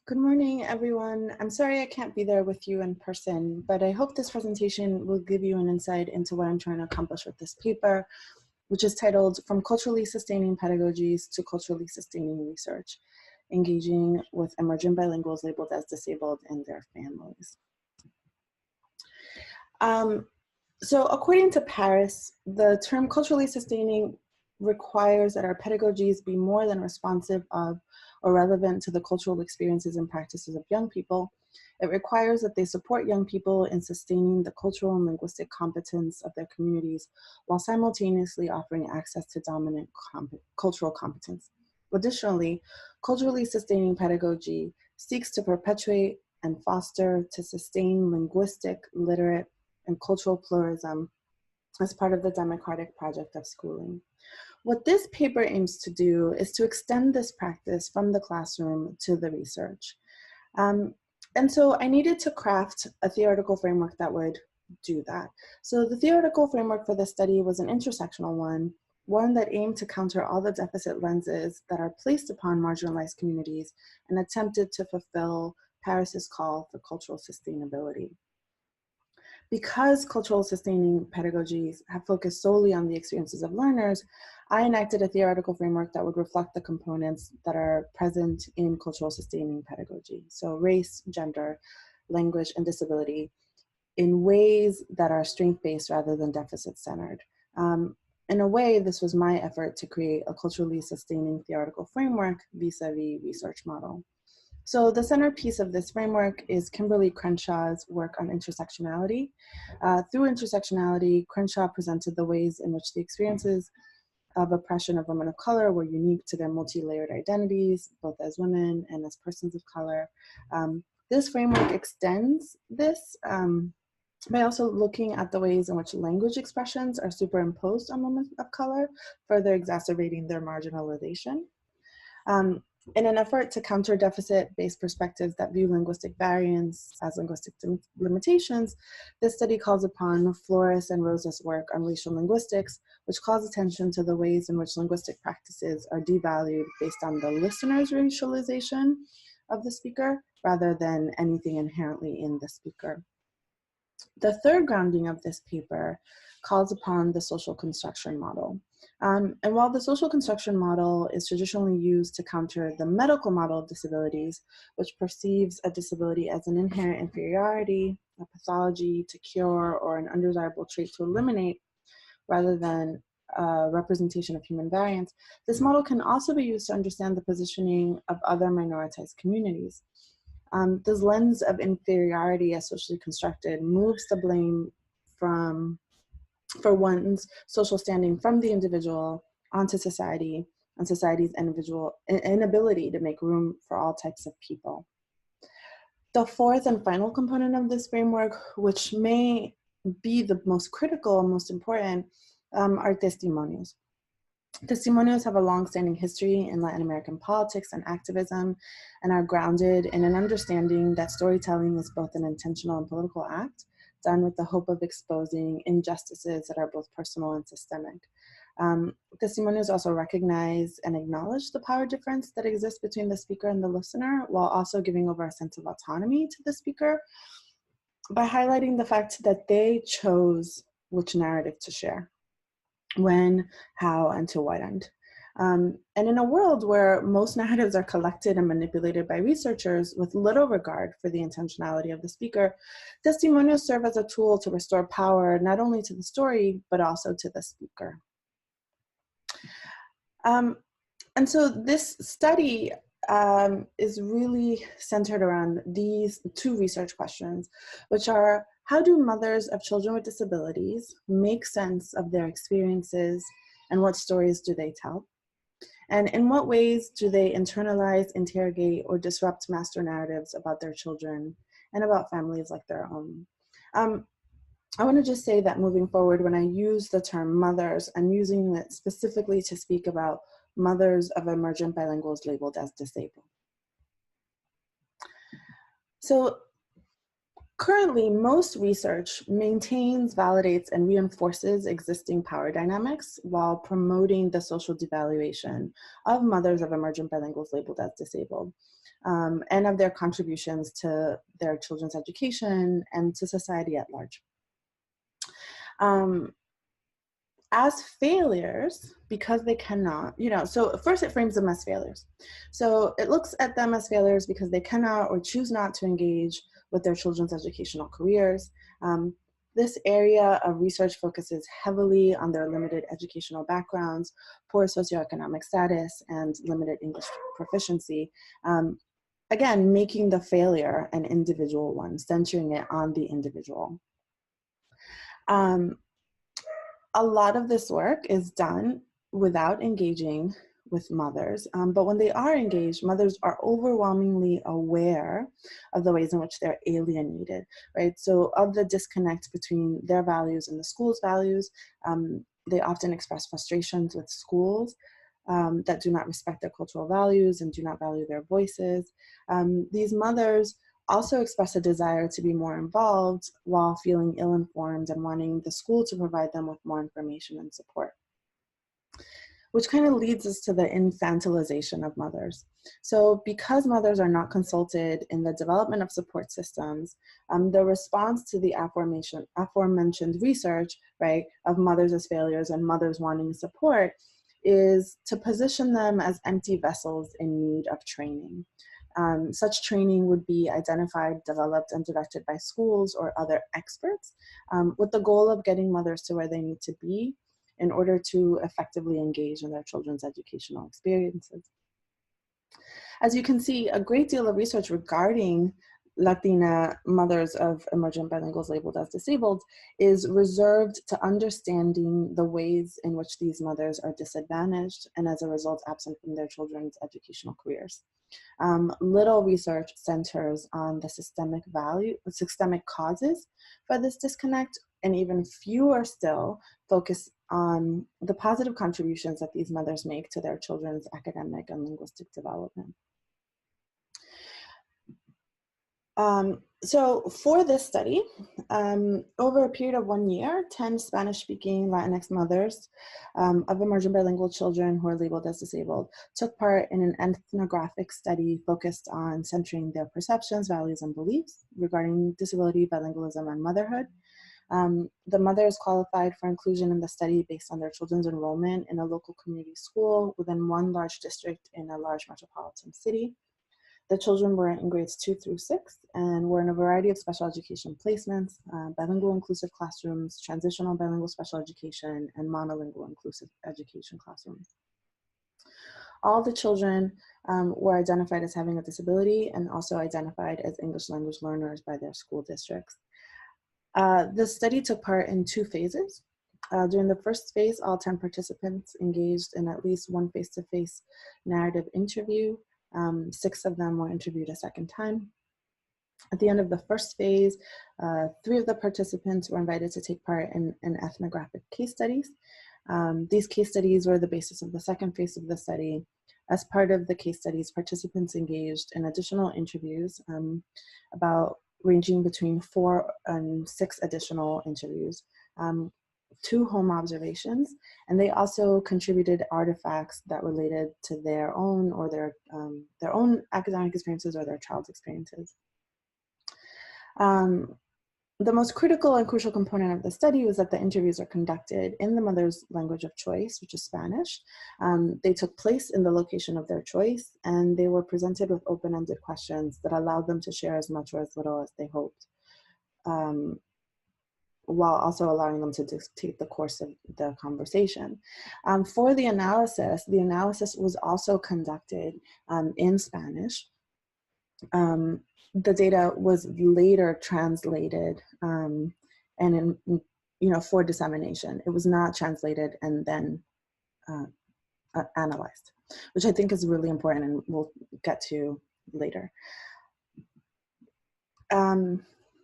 Good morning, everyone. I'm sorry I can't be there with you in person, but I hope this presentation will give you an insight into what I'm trying to accomplish with this paper, which is titled From Culturally Sustaining Pedagogies to Culturally Sustaining Research, Engaging with Emergent Bilinguals Labeled as Disabled and Their Families. So according to Paris, the term culturally sustaining requires that our pedagogies be more than responsive of or relevant to the cultural experiences and practices of young people. It requires that they support young people in sustaining the cultural and linguistic competence of their communities while simultaneously offering access to dominant cultural competence. Additionally, culturally sustaining pedagogy seeks to perpetuate and foster to sustain linguistic, literate, and cultural pluralism as part of the democratic project of schooling. What this paper aims to do is to extend this practice from the classroom to the research. And so I needed to craft a theoretical framework that would do that. So the theoretical framework for this study was an intersectional one that aimed to counter all the deficit lenses that are placed upon marginalized communities and attempted to fulfill Paris's call for cultural sustainability. Because cultural sustaining pedagogies have focused solely on the experiences of learners, I enacted a theoretical framework that would reflect the components that are present in cultural sustaining pedagogy. So race, gender, language, and disability in ways that are strength-based rather than deficit-centered. In a way, this was my effort to create a culturally sustaining theoretical framework vis-a-vis research model. So the centerpiece of this framework is Kimberly Crenshaw's work on intersectionality. Through intersectionality, Crenshaw presented the ways in which the experiences of oppression of women of color were unique to their multi-layered identities, both as women and as persons of color. This framework extends this by also looking at the ways in which language expressions are superimposed on women of color, further exacerbating their marginalization. In an effort to counter deficit-based perspectives that view linguistic variance as linguistic limitations, this study calls upon Flores and Rosa's work on racial linguistics, which calls attention to the ways in which linguistic practices are devalued based on the listener's racialization of the speaker, rather than anything inherently in the speaker. The third grounding of this paper calls upon the social construction model. And while the social construction model is traditionally used to counter the medical model of disabilities, which perceives a disability as an inherent inferiority, a pathology to cure, or an undesirable trait to eliminate, rather than a representation of human variance, this model can also be used to understand the positioning of other minoritized communities. This lens of inferiority as socially constructed moves the blame for one's social standing from the individual onto society and society's inability to make room for all types of people. The fourth and final component of this framework, which may be the most critical and most important, are testimonios. Testimonios have a long-standing history in Latin American politics and activism and are grounded in an understanding that storytelling is both an intentional and political act, done with the hope of exposing injustices that are both personal and systemic. Testimonios also recognize and acknowledge the power difference that exists between the speaker and the listener, while also giving over a sense of autonomy to the speaker by highlighting the fact that they chose which narrative to share, when, how, and to what end. And in a world where most narratives are collected and manipulated by researchers with little regard for the intentionality of the speaker, testimonials serve as a tool to restore power not only to the story, but also to the speaker. And so this study is really centered around these two research questions, which are: how do mothers of children with disabilities make sense of their experiences, and what stories do they tell? And in what ways do they internalize, interrogate, or disrupt master narratives about their children and about families like their own? I want to just say that moving forward, when I use the term mothers, I'm using it specifically to speak about mothers of emergent bilinguals labeled as disabled. So Currently, most research maintains, validates, and reinforces existing power dynamics while promoting the social devaluation of mothers of emergent bilinguals labeled as disabled, and of their contributions to their children's education and to society at large. As failures, because they cannot, so first it frames them as failures. So it looks at them as failures because they cannot or choose not to engage with their children's educational careers. This area of research focuses heavily on their limited educational backgrounds, poor socioeconomic status, and limited English proficiency. Again, making the failure an individual one, centering it on the individual. A lot of this work is done without engaging with mothers, but when they are engaged, mothers are overwhelmingly aware of the ways in which they're alienated, right? So of the disconnect between their values and the school's values, they often express frustrations with schools that do not respect their cultural values and do not value their voices. These mothers also express a desire to be more involved while feeling ill-informed and wanting the school to provide them with more information and support, which kind of leads us to the infantilization of mothers. So because mothers are not consulted in the development of support systems, the response to the aforementioned research, right, of mothers as failures and mothers wanting support is to position them as empty vessels in need of training. Such training would be identified, developed, and directed by schools or other experts with the goal of getting mothers to where they need to be in order to effectively engage in their children's educational experiences. As you can see, a great deal of research regarding Latina mothers of emergent bilinguals labeled as disabled is reserved to understanding the ways in which these mothers are disadvantaged and as a result absent from their children's educational careers. Little research centers on the systemic causes for this disconnect, and even fewer still focus on the positive contributions that these mothers make to their children's academic and linguistic development. So for this study, over a period of 1 year, 10 Spanish-speaking Latinx mothers of emergent bilingual children who are labeled as disabled took part in an ethnographic study focused on centering their perceptions, values, and beliefs regarding disability, bilingualism, and motherhood. The mothers qualified for inclusion in the study based on their children's enrollment in a local community school within one large district in a large metropolitan city. The children were in grades 2 through 6 and were in a variety of special education placements, bilingual inclusive classrooms, transitional bilingual special education, and monolingual inclusive education classrooms. All the children were identified as having a disability and also identified as English language learners by their school districts. The study took part in 2 phases. During the first phase, all 10 participants engaged in at least one face-to-face narrative interview. 6 of them were interviewed a second time. At the end of the first phase, 3 of the participants were invited to take part in ethnographic case studies. These case studies were the basis of the second phase of the study. As part of the case studies, participants engaged in additional interviews about ranging between 4 and 6 additional interviews. 2 home observations, and they also contributed artifacts that related to their own or their own academic experiences or their child's experiences. The most critical and crucial component of the study was that the interviews are conducted in the mother's language of choice, which is Spanish. They took place in the location of their choice, and they were presented with open-ended questions that allowed them to share as much or as little as they hoped, while also allowing them to dictate the course of the conversation. For the analysis was also conducted in Spanish. The data was later translated and for dissemination. It was not translated and then analyzed, which I think is really important and we'll get to later.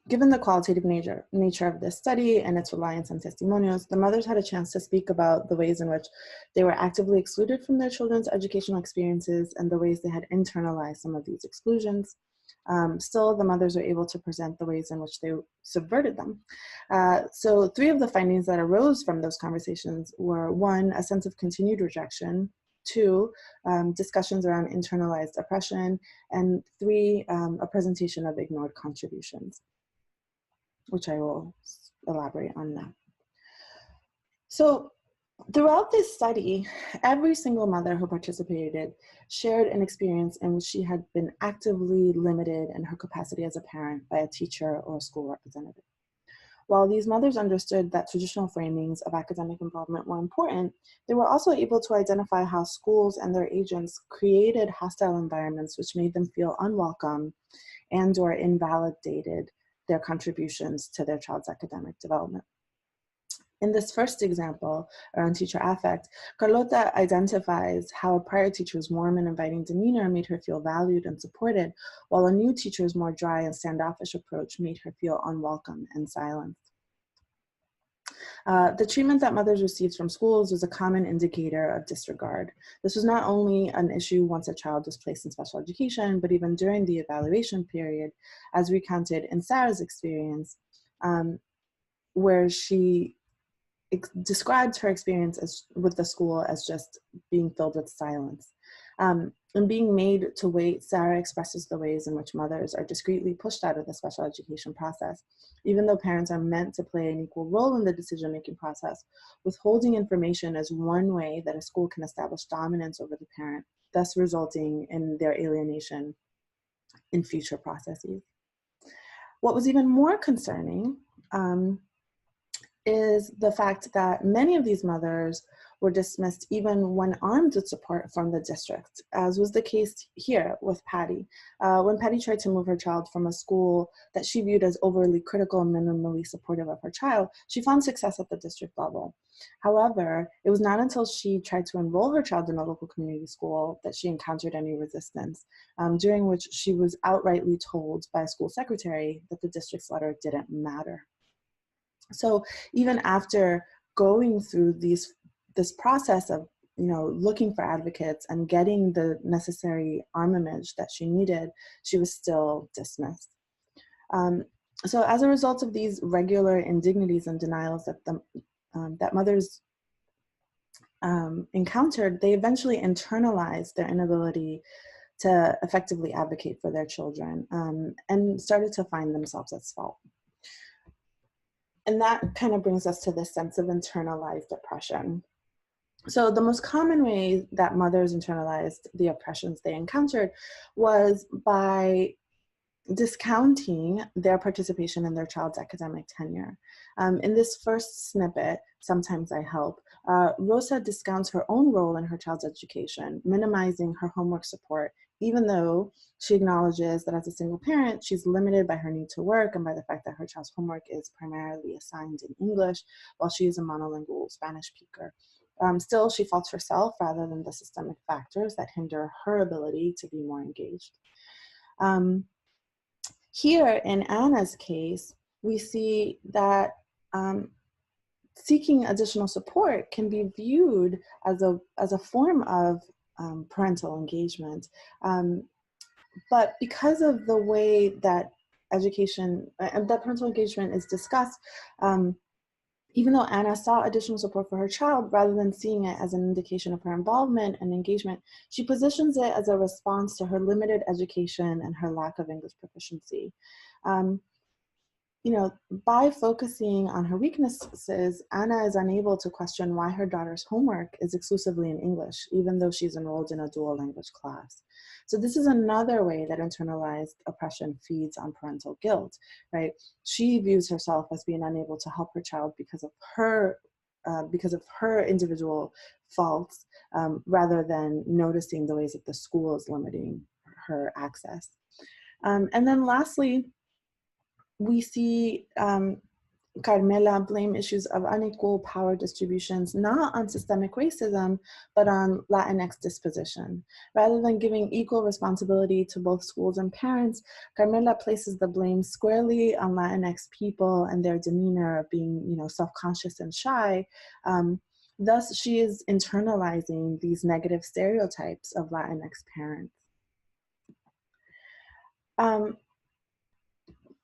Given the qualitative nature of this study and its reliance on testimonials, the mothers had a chance to speak about the ways in which they were actively excluded from their children's educational experiences and the ways they had internalized some of these exclusions. Still, the mothers are able to present the ways in which they subverted them. So 3 of the findings that arose from those conversations were: 1, a sense of continued rejection; 2, discussions around internalized oppression; and 3, a presentation of ignored contributions, which I will elaborate on now. So throughout this study, every single mother who participated shared an experience in which she had been actively limited in her capacity as a parent by a teacher or a school representative. While these mothers understood that traditional framings of academic involvement were important, they were also able to identify how schools and their agents created hostile environments which made them feel unwelcome and/or invalidated their contributions to their child's academic development. In this first example, around teacher affect, Carlota identifies how a prior teacher's warm and inviting demeanor made her feel valued and supported, while a new teacher's more dry and standoffish approach made her feel unwelcome and silenced. The treatment that mothers received from schools was a common indicator of disregard. This was not only an issue once a child was placed in special education, but even during the evaluation period, as recounted in Sarah's experience, where she described her experience with the school as just being filled with silence. And being made to wait, Sarah expresses the ways in which mothers are discreetly pushed out of the special education process. Even though parents are meant to play an equal role in the decision-making process, withholding information is one way that a school can establish dominance over the parent, thus resulting in their alienation in future processes. What was even more concerning is the fact that many of these mothers were dismissed even when armed with support from the district, as was the case here with Patty. When Patty tried to move her child from a school that she viewed as overly critical and minimally supportive of her child, she found success at the district level. However, it was not until she tried to enroll her child in a local community school that she encountered any resistance, during which she was outrightly told by a school secretary that the district's letter didn't matter. So even after going through this process of looking for advocates and getting the necessary armament that she needed, she was still dismissed. So as a result of these regular indignities and denials that mothers encountered, they eventually internalized their inability to effectively advocate for their children, and started to find themselves at fault. And that kind of brings us to this sense of internalized oppression. So the most common way that mothers internalized the oppressions they encountered was by discounting their participation in their child's academic tenure. In this first snippet, Sometimes I Help, Rosa discounts her own role in her child's education, minimizing her homework support, even though she acknowledges that as a single parent, she's limited by her need to work and by the fact that her child's homework is primarily assigned in English, while she is a monolingual Spanish speaker. Still, she faults herself rather than the systemic factors that hinder her ability to be more engaged. Here, in Anna's case, we see that seeking additional support can be viewed as a form of parental engagement. But because of the way that that parental engagement is discussed, even though Anna sought additional support for her child, rather than seeing it as an indication of her involvement and engagement, she positions it as a response to her limited education and her lack of English proficiency. By focusing on her weaknesses, Anna is unable to question why her daughter's homework is exclusively in English, even though she's enrolled in a dual language class. So this is another way that internalized oppression feeds on parental guilt, right? She views herself as being unable to help her child because of her individual faults, rather than noticing the ways that the school is limiting her access. And then lastly, we see Carmela blame issues of unequal power distributions not on systemic racism, but on Latinx disposition. Rather than giving equal responsibility to both schools and parents, Carmela places the blame squarely on Latinx people and their demeanor of being, self-conscious and shy. Thus, she is internalizing these negative stereotypes of Latinx parents.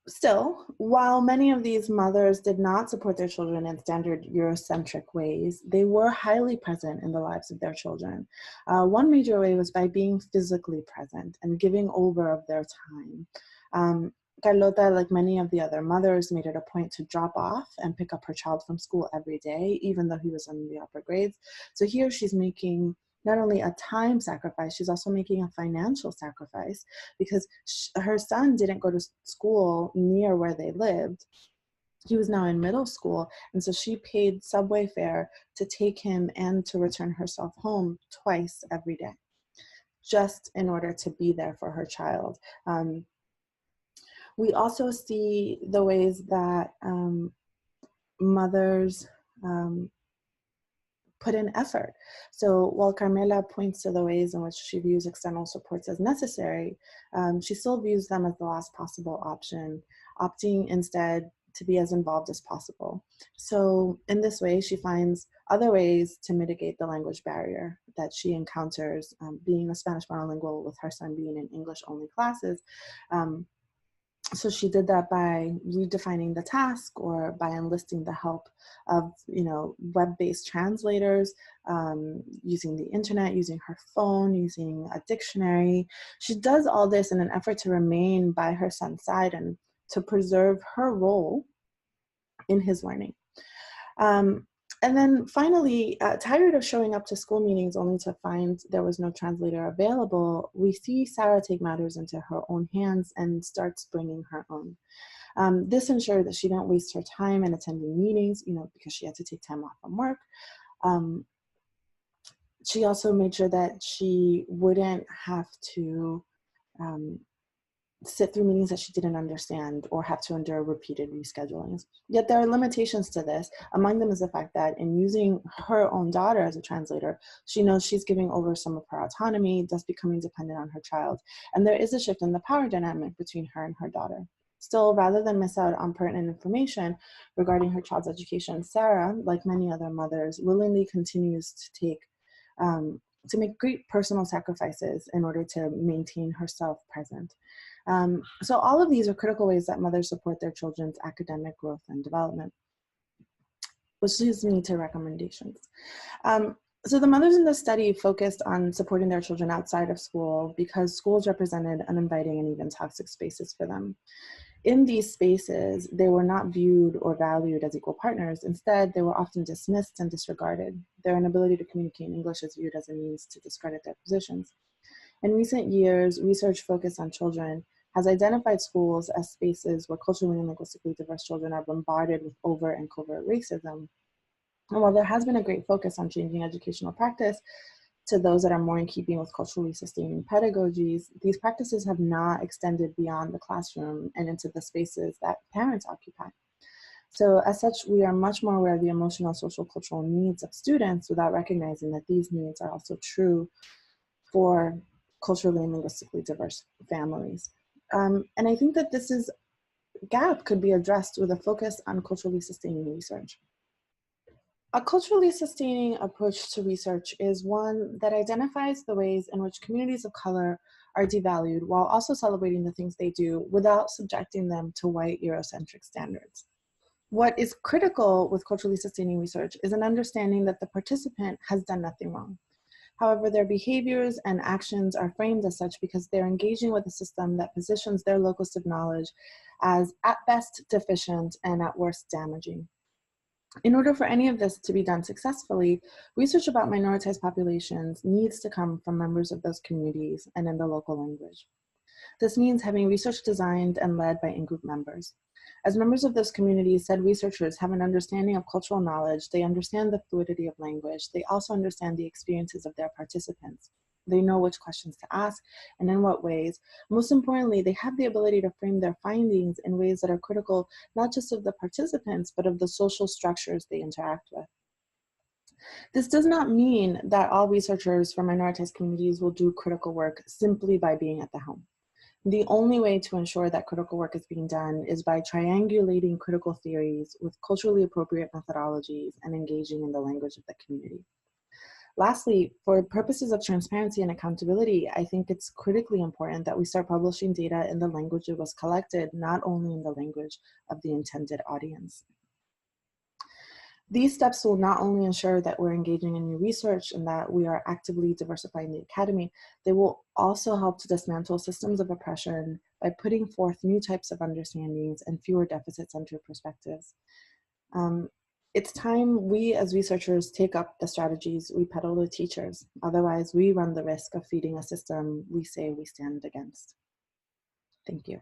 Still, while many of these mothers did not support their children in standard Eurocentric ways, they were highly present in the lives of their children. One major way was by being physically present and giving over of their time. Carlota, like many of the other mothers, made it a point to drop off and pick up her child from school every day, even though he was in the upper grades. So here she's making not only a time sacrifice, she's also making a financial sacrifice, because her son didn't go to school near where they lived. He was now in middle school, and so she paid subway fare to take him and to return herself home twice every day, just in order to be there for her child. We also see the ways that mothers put in effort. So while Carmela points to the ways in which she views external supports as necessary, she still views them as the last possible option, opting instead to be as involved as possible. So in this way, she finds other ways to mitigate the language barrier that she encounters, being a Spanish monolingual with her son being in English-only classes. So she did that by redefining the task, or by enlisting the help of, web-based translators, using the internet, using her phone, using a dictionary. She does all this in an effort to remain by her son's side and to preserve her role in his learning. And then finally, tired of showing up to school meetings only to find there was no translator available, we see Sarah take matters into her own hands and starts bringing her own. This ensured that she didn't waste her time in attending meetings, because she had to take time off from work. She also made sure that she wouldn't have to sit through meetings that she didn't understand or have to endure repeated reschedulings. Yet there are limitations to this. Among them is the fact that in using her own daughter as a translator, she knows she's giving over some of her autonomy, thus becoming dependent on her child. And there is a shift in the power dynamic between her and her daughter. Still, rather than miss out on pertinent information regarding her child's education, Sarah, like many other mothers, willingly continues to make great personal sacrifices in order to maintain herself present. So all of these are critical ways that mothers support their children's academic growth and development, which leads me to recommendations. So the mothers in the study focused on supporting their children outside of school because schools represented uninviting and even toxic spaces for them. In these spaces, they were not viewed or valued as equal partners. Instead, they were often dismissed and disregarded. Their inability to communicate in English is viewed as a means to discredit their positions. In recent years, research focused on children has identified schools as spaces where culturally and linguistically diverse children are bombarded with overt and covert racism. And while there has been a great focus on changing educational practice to those that are more in keeping with culturally sustaining pedagogies, these practices have not extended beyond the classroom and into the spaces that parents occupy. So as such, we are much more aware of the emotional, social, cultural needs of students without recognizing that these needs are also true for culturally and linguistically diverse families. And I think that this gap could be addressed with a focus on culturally sustaining research. A culturally sustaining approach to research is one that identifies the ways in which communities of color are devalued while also celebrating the things they do without subjecting them to white Eurocentric standards. What is critical with culturally sustaining research is an understanding that the participant has done nothing wrong. However, their behaviors and actions are framed as such because they're engaging with a system that positions their locus of knowledge as at best deficient and at worst damaging. In order for any of this to be done successfully, research about minoritized populations needs to come from members of those communities and in the local language. This means having research designed and led by in-group members. As members of those communities, said researchers have an understanding of cultural knowledge, they understand the fluidity of language, they also understand the experiences of their participants. They know which questions to ask and in what ways. Most importantly, they have the ability to frame their findings in ways that are critical, not just of the participants, but of the social structures they interact with. This does not mean that all researchers from minoritized communities will do critical work simply by being at the helm. The only way to ensure that critical work is being done is by triangulating critical theories with culturally appropriate methodologies and engaging in the language of the community. Lastly, for purposes of transparency and accountability, I think it's critically important that we start publishing data in the language it was collected, not only in the language of the intended audience. These steps will not only ensure that we're engaging in new research and that we are actively diversifying the academy, they will also help to dismantle systems of oppression by putting forth new types of understandings and fewer deficit-centered perspectives. It's time we as researchers take up the strategies we peddle to teachers. Otherwise, we run the risk of feeding a system we say we stand against. Thank you.